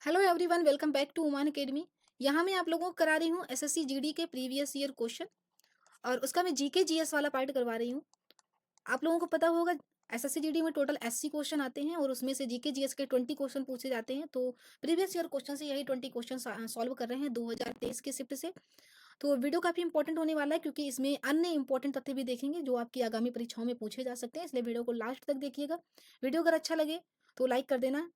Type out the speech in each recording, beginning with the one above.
Hello everyone, welcome back to Uman academy. यहाँ मैं आप लोगों को करा रही हूँ एसएससी जीडी के प्रीवियस ईयर क्वेश्चन और उसका मैं जीके जीएस वाला पार्ट करवा रही हूँ। आप लोगों को पता होगा एसएससी जीडी में टोटल 80 क्वेश्चन आते हैं और उसमें से जीके जीएस के 20 क्वेश्चन पूछे जाते हैं। तो प्रीवियस ईयर क्वेश्चन से यही 20 क्वेश्चन सॉल्व कर रहे हैं 2023 के शिफ्ट से। तो वीडियो काफ़ी इंपॉर्टेंट होने वाला है क्योंकि इसमें अन्य इंपॉर्टेंट तथ्य भी देखेंगे जो आपकी आगामी परीक्षाओं में पूछे जा सकते हैं, इसलिए वीडियो को लास्ट तक देखिएगा। वीडियो अगर अच्छा लगे तो लाइक कर देना,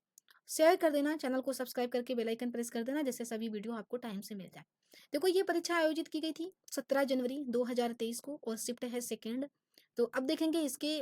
शेयर कर देना, चैनल को सब्सक्राइब करके बेल आइकन प्रेस कर देना जिससे सभी वीडियो आपको टाइम से मिल जाए। देखो, ये परीक्षा आयोजित की गई थी 17 जनवरी 2023 को और शिफ्ट है सेकेंड। तो अब देखेंगे इसके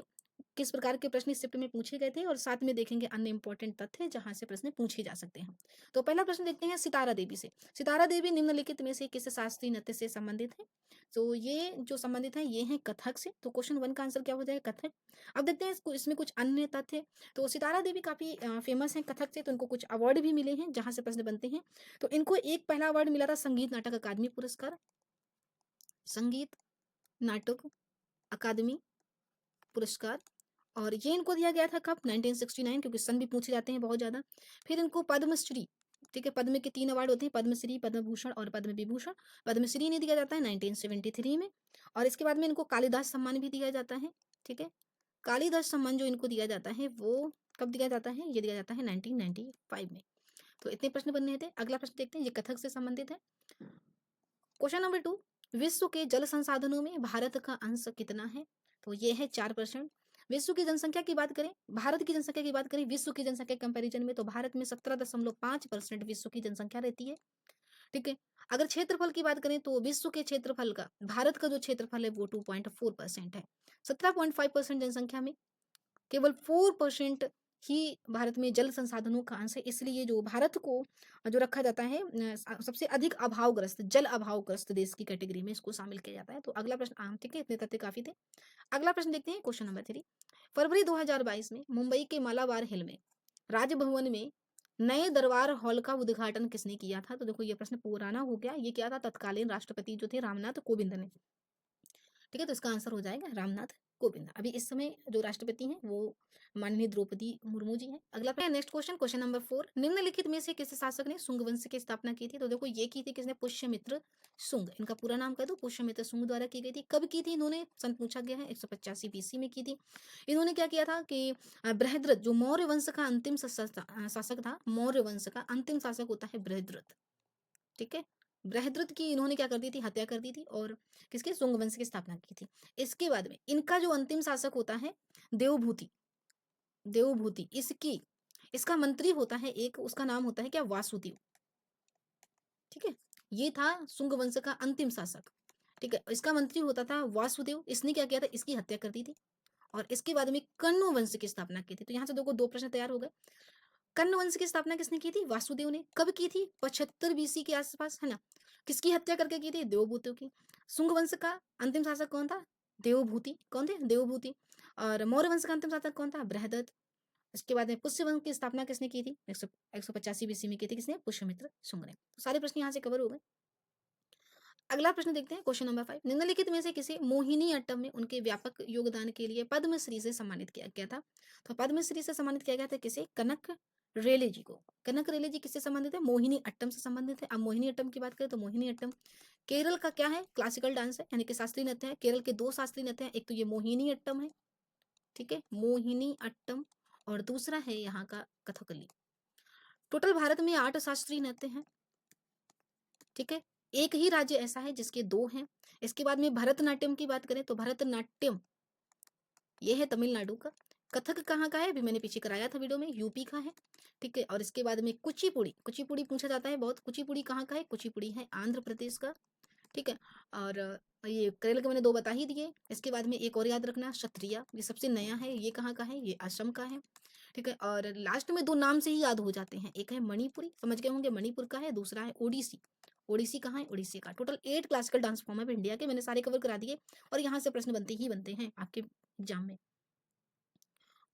किस प्रकार के प्रश्न इस शिफ्ट में पूछे गए थे और साथ में देखेंगे अन्य इंपॉर्टेंट तथ्य जहां से प्रश्न पूछे जा सकते हैं। तो पहला प्रश्न देखते हैं सितारा देवी से। सितारा देवी निम्नलिखित में से किस शास्त्रीय नृत्य से संबंधित है? तो ये जो संबंधित है ये है कथक से। तो क्वेश्चन 1 का आंसर क्या हो जाएगा? कथक। अब देखते हैं इसमें कुछ अन्य तथ्य। तो सितारा देवी काफी फेमस है कथक से, तो इनको कुछ अवार्ड भी मिले हैं जहां से प्रश्न बनते हैं। तो इनको एक पहला अवार्ड मिला था संगीत नाटक अकादमी पुरस्कार, संगीत नाटक अकादमी पुरस्कार। और ये इनको दिया गया था कब? 1969, क्योंकि सन भी पूछे जाते हैं बहुत ज़्यादा। फिर इनको पद्मश्री, ठीक है, पद्म के 3 अवार्ड होते हैं, पद्मश्री, पद्म भूषण और पद्म विभूषण। पद्मश्री इन्हें दिया जाता है 1973 में। और इसके बाद में इनको कालिदास सम्मान भी दिया जाता है, ठीक है। कालिदास सम्मान जो इनको दिया जाता है वो कब दिया जाता है? ये दिया जाता है 1995 में। तो इतने प्रश्न बनने थे। अगला प्रश्न देखते हैं, ये कथक से संबंधित है। क्वेश्चन नंबर 2, विश्व के जल संसाधनों में भारत का अंश कितना है? तो ये है 4%। विश्व की जनसंख्या की बात करें, भारत की जनसंख्या की बात करें, विश्व की जनसंख्या कंपैरिजन में, तो भारत में 17.5% विश्व की जनसंख्या रहती है, ठीक है। अगर क्षेत्रफल की बात करें तो विश्व के क्षेत्रफल का भारत का जो क्षेत्रफल है वो 2.4% है। 17.5% जनसंख्या में केवल 4% ही भारत में जल संसाधनों का अंश है, इसलिए जो भारत को जो रखा जाता है सबसे अधिक अभावग्रस्त, जल अभावग्रस्त देश की कैटेगरी में इसको शामिल किया जाता है। तो अगला प्रश्न ठीक है, इतने तथ्य काफी थे। अगला प्रश्न देखते हैं, क्वेश्चन नंबर 3। फरवरी 2022 में मुंबई के मालाबार हिल में राजभवन में नए दरबार हॉल का उद्घाटन किसने किया था? तो देखो, ये प्रश्न पुराना हो गया। ये क्या था? तत्कालीन राष्ट्रपति जो थे रामनाथ कोविंद ने, ठीक है। तो इसका आंसर हो जाएगा रामनाथ कोविंद। अभी इस समय जो राष्ट्रपति हैं वो माननीय द्रौपदी मुर्मू जी हैं। अगला नेक्स्ट क्वेश्चन, क्वेश्चन नंबर 4। निम्नलिखित में से किस शासक ने शुंग वंश की स्थापना की थी? तो देखो, ये की थी किसने? पुष्यमित्र शुंग। इनका पूरा नाम कह दो, पुष्यमित्र शुंग द्वारा की गई थी। कब की थी इन्होंने? सन पूछा गया है, 185 बीसी में की थी। इन्होंने क्या किया था कि बृहद्रथ जो मौर्य वंश का अंतिम शासक था, मौर्य वंश का अंतिम शासक होता है बृहद्रथ, ठीक है। बृहद्रथ की इन्होंने क्या कर दी थी? हत्या कर दी थी और किसके? शुंग वंश की स्थापना की थी। इसके बाद में इनका जो अंतिम शासक होता है देवभूति, देवभूति इसकी इसका मंत्री होता है एक, उसका नाम होता है क्या? वासुदेव, ठीक है। ये था शुंग वंश का अंतिम शासक, ठीक है। इसका मंत्री होता था वासुदेव। इसने क्या किया था? इसकी हत्या कर दी थी और इसके बाद में कण्व वंश की स्थापना की थी। तो यहाँ से देखो, 2 प्रश्न तैयार हो गए। कर्ण वंश की स्थापना किसने की थी? वासुदेव ने। कब की थी? 75 बीसी के आसपास, है ना। किसकी हत्या करके की थी? देवभूतियों की। शुंग वंश का अंतिम शासक कौन था? देवभूति। कौन थे? देवभूति। और मौर्य वंश का अंतिम शासक कौन था? बृहदत्त। इसके बाद में पुष्य वंश की स्थापना किसने की थी? 185 बीसी में की थी। किसने? पुष्यमित्र शुंग ने। तो सारे प्रश्न यहाँ से कवर हो गए। अगला प्रश्न देखते हैं, क्वेश्चन नंबर 5। निम्नलिखित में से किसे मोहिनी अट्टम में उनके व्यापक योगदान के लिए पद्मश्री से सम्मानित किया गया था? तो पद्मश्री से सम्मानित किया गया था किसे? कनक रेले जी को। कनक रेले जी किससे संबंधित है? मोहिनी अट्टम से संबंधित है। अब मोहिनी अट्टम की बात करें तो मोहिनी अट्टम केरल का क्या है? क्लासिकल डांस है, यानी कि शास्त्रीय नृत्य है। केरल के 2 शास्त्रीय नृत्य है, एक तो ये मोहिनी अट्टम है, ठीक है, मोहिनी अट्टम, और दूसरा है यहाँ का कथकली। टोटल भारत में 8 शास्त्रीय नृत्य हैं, ठीक है। एक ही राज्य ऐसा है जिसके 2 हैं। इसके बाद में भरतनाट्यम की बात करें तो भरतनाट्यम ये है तमिलनाडु का। कथक कहाँ का है? अभी मैंने पीछे कराया था वीडियो में, यूपी का है, ठीक है। और इसके बाद में कुचिपुड़ी, कुचिपुड़ी पूछा जाता है बहुत। कुचिपुड़ी कहाँ का है? कुचिपुड़ी है आंध्र प्रदेश का, ठीक है। और ये केरल के मैंने 2 बता ही दिए। इसके बाद में एक और याद रखना, क्षत्रिया, ये सबसे नया है। ये कहाँ का है? ये असम का है, ठीक है। और लास्ट में 2 नाम से ही याद हो जाते हैं, एक है मणिपुरी, समझ गए होंगे, मणिपुर का है, दूसरा है ओडिसी। ओडिसी कहाँ है? उड़ीसी का। टोटल 8 क्लासिकल डांस फॉर्म है इंडिया के, मैंने सारे कवर करा दिए और यहाँ से प्रश्न बनते ही बनते हैं आपके एग्जाम में।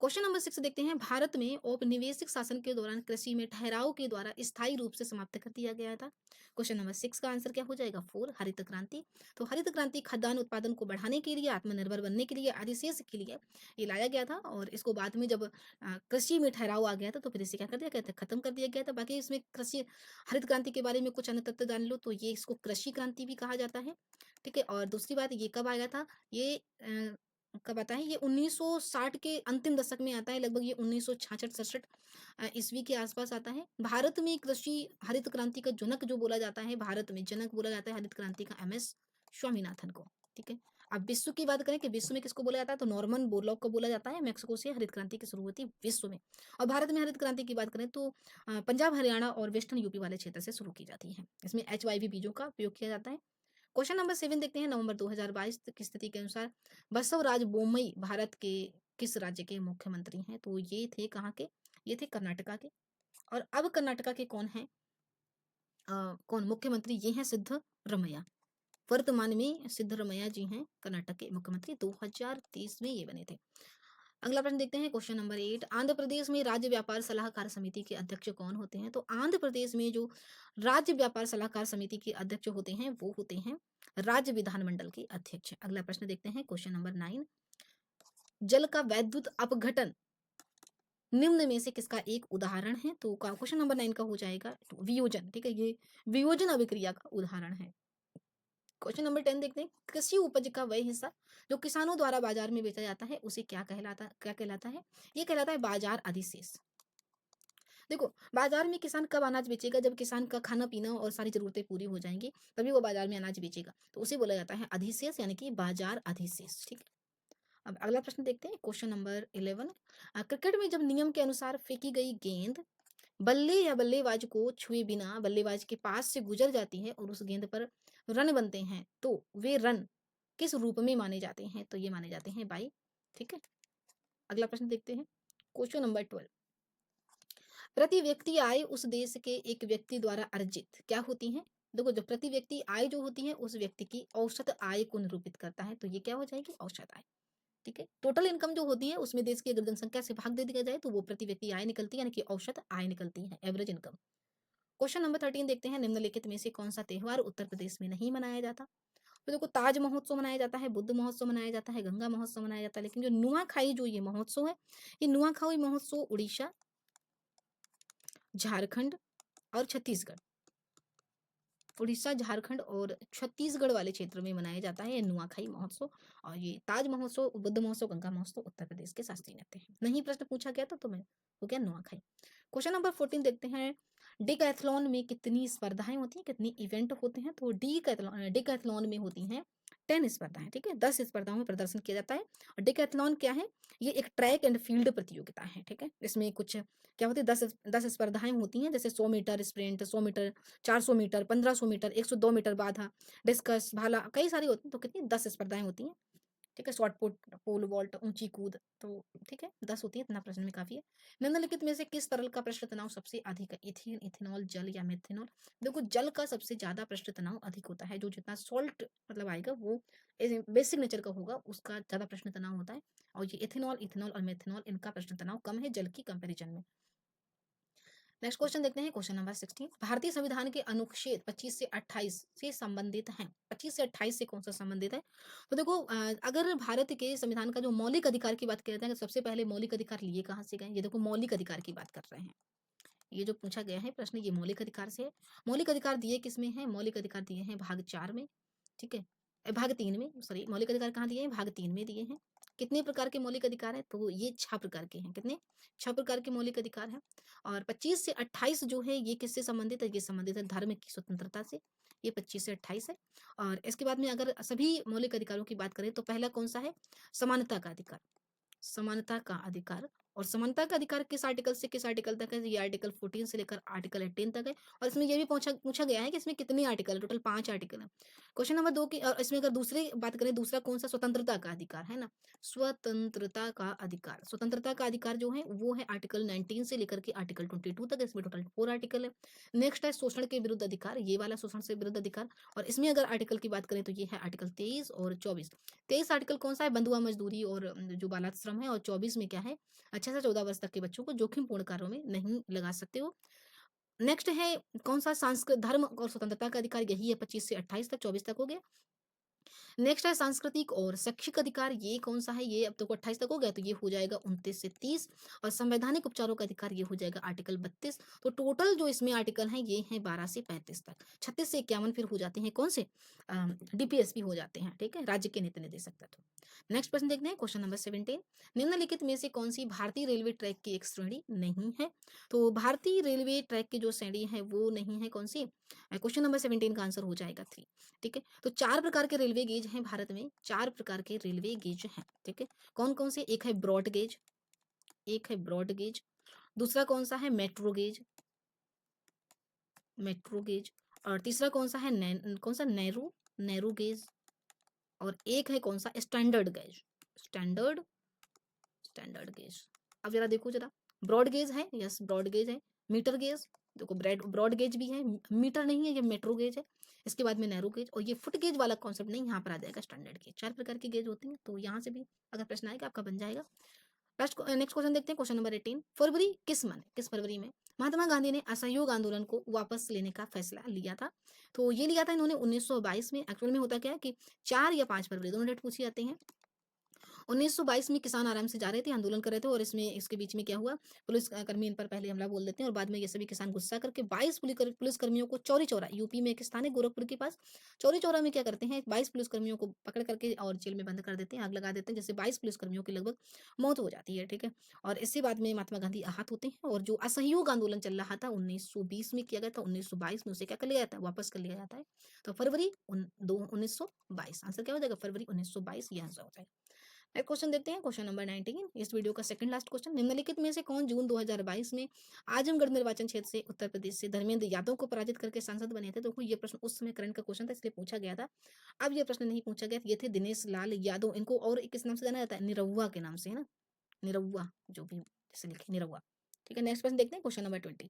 क्वेश्चन नंबर 6 देखते हैं, भारत में औपनिवेशिक शासन के दौरान कृषि में ठहराव के द्वारा स्थायी रूप से समाप्त कर दिया गया था। क्वेश्चन नंबर 6 का आंसर क्या हो जाएगा? 4, हरित क्रांति। तो हरित क्रांति खाद्यान्न उत्पादन को बढ़ाने के लिए, आत्मनिर्भर बनने के लिए, अधिशेष के लिए ये लाया गया था, और इसको बाद में जब कृषि में ठहराव आ गया था तो फिर इसे क्या कर दिया गया था? खत्म कर दिया गया था। बाकी इसमें कृषि हरित क्रांति के बारे में कुछ अन्य तथ्य जान लो तो ये इसको कृषि क्रांति भी कहा जाता है। ठीक है, और दूसरी बात, ये कब आया था? ये कब आता है? ये 1960 के अंतिम दशक में आता है, लगभग ये 1966-67 ईस्वी के आसपास आता है। भारत में कृषि हरित क्रांति का जनक जो बोला जाता है, भारत में जनक बोला जाता है हरित क्रांति का, एमएस स्वामीनाथन को। ठीक है, अब विश्व की बात करें कि विश्व में किसको बोला जाता है, तो नॉर्मन बोरलॉग को बोला जाता है। मेक्सिको से हरित क्रांति की शुरू होती है विश्व में। और भारत में हरित क्रांति की बात करें तो पंजाब, हरियाणा और वेस्टर्न यूपी वाले क्षेत्र से शुरू की जाती है। इसमें एचवाईवी बीजों का उपयोग किया जाता है। क्वेश्चन नंबर 7 देखते हैं, नवंबर 2022 की स्थिति के अनुसार बसवराज बोम्मई भारत के किस राज्य के मुख्यमंत्री हैं? तो ये थे कहाँ के? ये थे कर्नाटका के। और अब कर्नाटका के कौन हैं? कौन मुख्यमंत्री? ये हैं सिद्धरमैया। वर्तमान में सिद्धरमैया जी हैं कर्नाटक के मुख्यमंत्री। 2023 में ये बने थे। अगला प्रश्न देखते हैं, क्वेश्चन नंबर 8, आंध्र प्रदेश में राज्य व्यापार सलाहकार समिति के अध्यक्ष कौन होते हैं? तो आंध्र प्रदेश में जो राज्य व्यापार सलाहकार समिति के अध्यक्ष होते हैं वो होते हैं राज्य विधानमंडल के अध्यक्ष। अगला प्रश्न देखते हैं, क्वेश्चन नंबर 9, जल का वैद्युत अपघटन निम्न में से किसका एक उदाहरण है? तो क्वेश्चन नंबर 9 का हो जाएगा वियोजन। ठीक है, ये वियोजन अभिक्रिया का उदाहरण है। क्वेश्चन नंबर 10 देखते हैं, कृषि उपज का वह हिस्सा जो किसानों द्वारा बाजार में बेचा जाता है उसे क्या कहलाता है? ये कहलाता है बाजार अधिशेष। देखो, बाजार में किसान कब अनाज बेचेगा? जब किसान का खाना पीना और सारी जरूरतें पूरी हो जाएंगी, तभी वो बाजार में अनाज बेचेगा, तो उसे बोला जाता है अधिशेष, यानी कि बाजार अधिशेष। ठीक है, अब अगला प्रश्न देखते हैं, क्वेश्चन नंबर 11, क्रिकेट में जब नियम के अनुसार फेंकी गई गेंद बल्ले या बल्लेबाज को छुए बिना बल्लेबाज के पास से गुजर जाती है और उस गेंद पर रन बनते हैं, तो वे रन किस रूप में माने जाते हैं? तो ये माने जाते हैं बाई। ठीक है, अगला प्रश्न देखते हैं, क्वेश्चन नंबर 12, प्रति व्यक्ति आय उस देश के एक व्यक्ति द्वारा अर्जित क्या होती है? देखो, जो प्रति व्यक्ति आय जो होती है उस व्यक्ति की औसत आय को निरूपित करता है, तो ये क्या हो जाएगी? औसत आय। ठीक है, टोटल इनकम जो होती है उसमें देश की अगर जनसंख्या से भाग दे दिया जाए तो वो प्रति व्यक्ति आय निकलती है, यानी कि औसत आय निकलती है, एवरेज इनकम। क्वेश्चन नंबर 13 देखते हैं, निम्नलिखित में से कौन सा त्योहार उत्तर प्रदेश में नहीं मनाया जाता? तो देखो, ताज महोत्सव मनाया जाता है, बुद्ध महोत्सव मनाया जाता है, गंगा महोत्सव मनाया जाता है, लेकिन जो नुआखाई जो ये महोत्सव है, ये नुआखाई महोत्सव उड़ीसा, झारखंड और छत्तीसगढ़, उड़ीसा, झारखंड और छत्तीसगढ़ वाले क्षेत्र में मनाया जाता है ये नुआखाई महोत्सव। और ये ताज महोत्सव, बुद्ध महोत्सव, गंगा महोत्सव उत्तर प्रदेश के शास्त्रीय नृत्य हैं। नहीं प्रश्न पूछा गया था तो मैं हो गया नुआखाई। क्वेश्चन नंबर 14 देखते हैं, डिकैथलॉन में कितनी स्पर्धाएं होती हैं, कितनी इवेंट होते हैं? तो डिकैथलॉन में होती हैं 10 स्पर्धाएं। ठीक है, 10 स्पर्धाओं में प्रदर्शन किया जाता है। और डिकैथलॉन क्या है? ये एक ट्रैक एंड फील्ड प्रतियोगिता है। ठीक है, इसमें कुछ क्या होती है, 10 स्पर्धाएं होती हैं, जैसे 100 metre sprint, 100 metre, 400 metre, 1500 metre, 102 metre बाधा, डिस्कस, भाला, कई सारी होती हैं। तो कितनी? 10 स्पर्धाएं होती हैं। ठीक है, शॉर्ट पुट, पोल वॉल्ट, ऊंची कूद, तो ठीक है 10 होती है, इतना प्रश्न में काफी है। निम्नलिखित में से किस तरल का पृष्ठ तनाव सबसे अधिक है? इथेन, इथेनॉल, जल या मेथेनॉल? देखो, जल का सबसे ज्यादा पृष्ठ तनाव अधिक होता है, जो जितना सॉल्ट मतलब आएगा वो बेसिक नेचर का होगा, उसका ज्यादा पृष्ठ तनाव होता है। और ये इथेनॉल, इथेनॉल और मेथेनॉल, इनका पृष्ठ तनाव कम है जल की कंपेरिजन में। नेक्स्ट क्वेश्चन देखते हैं, क्वेश्चन नंबर 16, भारतीय संविधान के अनुच्छेद 25 से 28 से संबंधित हैं। 25 से 28 से कौन सा संबंधित है? तो देखो, अगर भारत के संविधान का जो मौलिक अधिकार की बात करते हैं, तो सबसे पहले मौलिक अधिकार लिए कहाँ से गए? ये देखो, मौलिक अधिकार की बात कर रहे हैं। ये जो पूछा गया है प्रश्न, ये मौलिक अधिकार से है। मौलिक अधिकार दिए किसमें है? मौलिक अधिकार दिए हैं भाग 4 में। ठीक है, भाग 3 में, सॉरी, मौलिक अधिकार कहाँ दिए हैं? भाग 3 में दिए हैं। कितने प्रकार के मौलिक अधिकार है? तो ये 6 प्रकार के हैं। कितने? 6 प्रकार के मौलिक अधिकार हैं। और 25 से 28 जो है ये किससे संबंधित है? ये संबंधित है धर्म की स्वतंत्रता से। ये 25 से 28 है। और इसके बाद में अगर सभी मौलिक अधिकारों की बात करें तो पहला कौन सा है? समानता का अधिकार। समानता का अधिकार और समानता का अधिकार किस आर्टिकल से किस आर्टिकल तक है? ये आर्टिकल 14 से लेकर आर्टिकल 18 तक है और इसमें ये भी पूछा पूछा गया है कि इसमें कितने आर्टिकल है, टोटल 5 आर्टिकल है। क्वेश्चन नंबर 2 की इसमें अगर दूसरी बात करें, दूसरा कौन-सा? स्वतंत्रता का अधिकार, है ना? स्वतंत्रता का अधिकार। स्वतंत्रता का अधिकार जो है वो है आर्टिकल 19 से लेकर के आर्टिकल 22 तक, इसमें टोटल 4 आर्टिकल है। नेक्स्ट है शोषण के विरुद्ध अधिकार, ये वाला शोषण से विरुद्ध अधिकार और इसमें अगर आर्टिकल की बात करें तो ये है आर्टिकल 23 और 24। 23 आर्टिकल कौन-सा है? बंधुआ मजदूरी और जो बाल श्रम है और 24 में क्या है? 6 से 14 वर्ष तक के बच्चों को जोखिमपूर्ण कार्यों में नहीं लगा सकते हो। नेक्स्ट है कौन-सा? धर्म और स्वतंत्रता का अधिकार, यही है 25 से 28 तक, 24 तक हो गया। नेक्स्ट है सांस्कृतिक और शैक्षिक अधिकार, ये कौन-सा है? ये अब तक 28 तक हो गया, तो ये हो जाएगा 29 से 30 और संवैधानिक उपचारों का अधिकार ये हो जाएगा आर्टिकल 32। तो टोटल जो इसमें आर्टिकल हैं ये हैं 12 से 35 तक। 36 से 51 फिर हो जाते हैं कौन से? डीपीएसपी हो जाते हैं, ठीक है? राज्य के नीति निर्देशक तत्व। नेक्स्ट प्रश्न देखते हैं, क्वेश्चन नंबर 17। निम्नलिखित में से कौन-सी भारतीय रेलवे ट्रैक की एक श्रेणी नहीं है? तो भारतीय रेलवे ट्रैक की जो श्रेणी है वो नहीं है कौन-सी? क्वेश्चन नंबर 17 का आंसर हो जाएगा 3। ठीक है? तो 4 प्रकार के रेलवे गेज हैं भारत में, 4 प्रकार के रेलवे गेज हैं, ठीक है? कौन-कौन से? एक है ब्रॉड गेज, एक है ब्रॉड गेज, दूसरा कौन-सा है? मेट्रो गेज, मेट्रो गेज और तीसरा कौन-सा है? कौन-सा? नैरो, नैरो गेज और एक है कौन-सा? Standard gauge, standard, standard gauge. अब ज़रा देखो ज़रा, ब्रॉड गेज है, यस ब्रॉड गेज है, मीटर गेज, देखो ब्रॉड गेज भी है, मीटर नहीं है, ये मेट्रो गेज है। इसके बाद में नैरो गेज और ये फुट गेज वाला कॉन्सेप्ट नहीं, यहाँ पर आ जाएगा स्टैंडर्ड गेज। 4 प्रकार के गेज होते हैं, तो यहाँ से भी अगर प्रश्न आएगा आपका बन जाएगा। नेक्स्ट क्वेश्चन देखते हैं, क्वेश्चन नंबर 18। फरवरी किस फरवरी में महात्मा गांधी ने असहयोग आंदोलन को वापस लेने का फैसला लिया था? तो ये लिया था इन्होंने 1922 में। एक्चुअल में होता क्या है कि 4 या 5 फरवरी दोनों डेट पूछी जाती हैं। 1922 में किसान आराम से जा रहे थे, आंदोलन कर रहे थे और इसके बीच में क्या हुआ? पुलिस कर्मी इन पर पहले हमला बोल देते हैं और बाद में ये सभी किसान गुस्सा करके 22 पुलिस कर्मियों को चौरी चौरा, यूपी में एक स्थान है गोरखपुर के पास, चौरी चौरा में क्या करते हैं? 22 पुलिस कर्मियों को पकड़ करके और जेल में बंद कर देते हैं, आग लगा देते हैं, जिससे 22 पुलिस कर्मियों की लगभग मौत हो जाती है, ठीक है? और इससे बाद में महात्मा गांधी आहत होते हैं और जो असहयोग आंदोलन चल रहा था 1920 में किया गया था, 1922 में उसे क्या कर लिया जाता है? वापस कर लिया जाता है। तो फरवरी 1922 आंसर क्या हो जाएगा? फरवरी 1922 ये आंसर हो जाएगा। नेक्स्ट क्वेश्चन देखते हैं, क्वेश्चन नंबर 19, इस वीडियो का सेकंड लास्ट क्वेश्चन। निम्नलिखित में से कौन जून 2022 में आजमगढ़ निर्वाचन क्षेत्र से उत्तर प्रदेश से धर्मेंद्र यादव को पराजित करके सांसद बने थे? देखो ये प्रश्न उस समय करंट का क्वेश्चन था, इसलिए पूछा गया था। अब ये प्रश्न नहीं पूछा गया। ये थे दिनेश लाल यादव, इनको और किस नाम से जाना जाता है? निरहुआ के नाम से, है ना? निरहुआ, जो भी जैसे लिखे निरहुआ। ठीक है, नेक्स्ट प्रश्न देखते हैं, क्वेश्चन नंबर 20।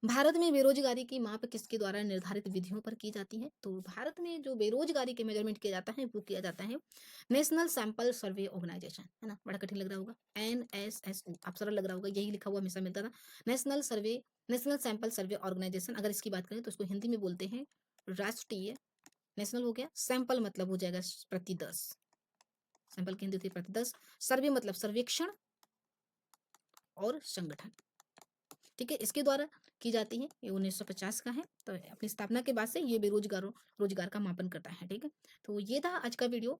भारत में बेरोजगारी की माप किसके द्वारा निर्धारित विधियों पर की जाती है? तो भारत में जो बेरोजगारी के मेजरमेंट किया जाता है वो किया जाता है नेशनल सैंपल सर्वे ऑर्गेनाइजेशन, है ना? बड़ा कठिन लग रहा होगा, NSSO, आप सरल लग रहा होगा, यही लिखा हुआ हमेशा मिलता था। नेशनल सैंपल सर्वे ऑर्गेनाइजेशन, अगर इसकी बात करें तो इसको हिंदी में बोलते हैं राष्ट्रीय। नेशनल हो गया, सैंपल मतलब हो जाएगा प्रति 10, सैंपल की हिंदी होती है प्रति 10, सर्वे मतलब सर्वेक्षण और संगठन। ठीक है, इसके द्वारा की जाती है, ये 1950 का है, तो अपनी स्थापना के बाद से ये रोजगार का मापन करता है, ठीक है? तो ये था आज का वीडियो।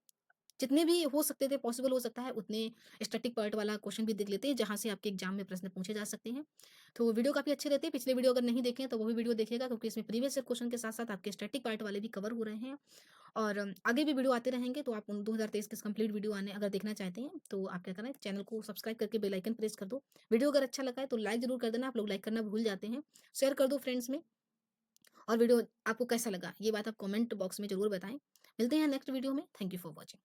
जितने भी हो सकते थे, पॉसिबल हो सकता है उतने स्टैटिक पार्ट वाला क्वेश्चन भी देख लेते हैं, जहाँ से आपके एग्जाम में प्रश्न पूछे जा सकते हैं। तो वीडियो काफ़ी अच्छे रहते हैं। पिछले वीडियो अगर नहीं देखे हैं तो वो भी वीडियो देखिएगा, क्योंकि इसमें प्रीवियस ईयर क्वेश्चन के साथ-साथ आपके स्टैटिक पार्ट वाले भी कवर हो रहे हैं। और आगे भी वीडियो आते रहेंगे, तो आप उन 2023 के कंप्लीट वीडियो आने अगर देखना चाहते हैं, तो आप क्या करना है, चैनल को सब्सक्राइब करके बेल आइकन प्रेस कर दो। वीडियो अगर अच्छा लगा है तो लाइक ज़रूर कर देना, आप लोग लाइक करना भूल जाते हैं। शेयर कर दो फ्रेंड्स में। और वीडियो आपको कैसा लगा, ये बात आप कमेंट बॉक्स में ज़रूर बताएँ। मिलते हैं नेक्स्ट वीडियो में। Thank you for watching.